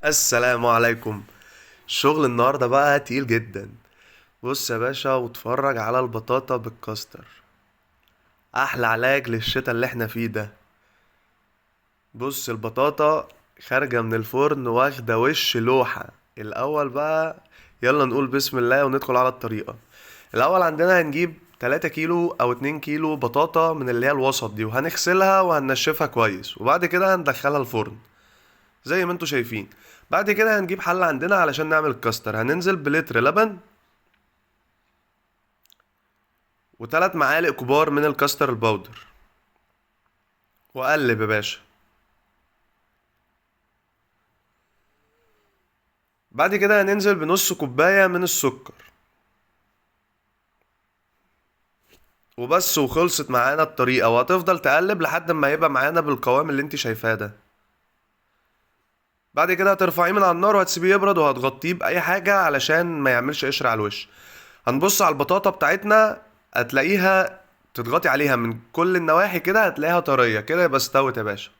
السلام عليكم. الشغل النهارده بقى تقيل جدا. بص يا باشا واتفرج على البطاطا بالكاستر. احلى علاج للشتا اللي احنا فيه ده. بص البطاطا خارجة من الفرن واخدة وش لوحة. الاول بقى يلا نقول بسم الله وندخل على الطريقة. الاول عندنا هنجيب 3 كيلو او 2 كيلو بطاطا من اللي هي الوسط دي، وهنغسلها وهننشفها كويس، وبعد كده هندخلها الفرن زي ما انتوا شايفين. بعد كده هنجيب حلة عندنا علشان نعمل الكاستر. هننزل بلتر لبن وثلاث معالق كبار من الكاستر الباودر، وقلب يا باشا. بعد كده هننزل بنص كوباية من السكر وبس، وخلصت معانا الطريقة. وهتفضل تقلب لحد ما يبقى معانا بالقوام اللي انت شايفاه ده. بعد كده هترفعيه من على النار وهتسيبيه يبرد، وهتغطيه بأي حاجة علشان ما يعملش قشر على الوش. هنبص على البطاطا بتاعتنا، هتلاقيها تضغطي عليها من كل النواحي كده، هتلاقيها طرية كده، يبقى استوت يا باشا.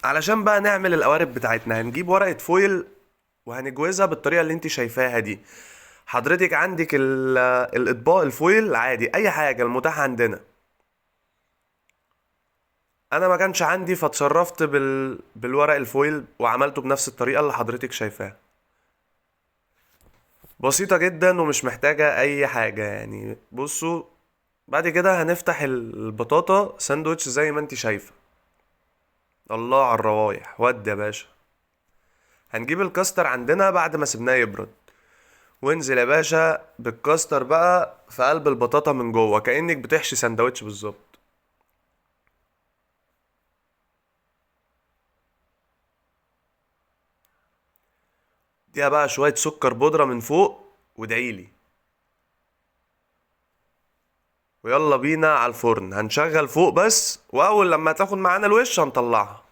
علشان بقى نعمل القوارب بتاعتنا هنجيب ورقة فويل وهنجوزها بالطريقة اللي انت شايفاها دي. حضرتك عندك الاطباق الفويل عادي، اي حاجة المتاحة عندنا. انا ما كانش عندي فاتصرفت بالورق الفويل وعملته بنفس الطريقة اللي حضرتك شايفاها. بسيطة جدا ومش محتاجة اي حاجة يعني. بصوا، بعد كده هنفتح البطاطا ساندوتش زي ما انت شايفة. الله على الروايح، ودي يا باشا. هنجيب الكاستر عندنا بعد ما سيبناه يبرد، وانزل يا باشا بالكاستر بقى في قلب البطاطا من جوه كأنك بتحشي سندوتش بالظبط. اديها بقى شوية سكر بودرة من فوق وادعيلي. ويلا بينا على الفرن. هنشغل فوق بس، واول لما تاخد معانا الوش هنطلعها.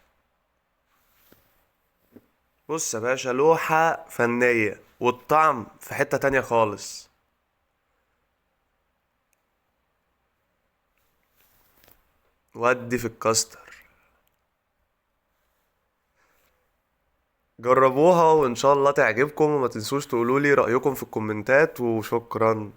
بص يا باشا، لوحة فنية والطعم في حتة تانية خالص. ودي في الكاستر. جربوها وان شاء الله تعجبكم، وما تنسوش تقولولي رأيكم في الكومنتات، وشكرا.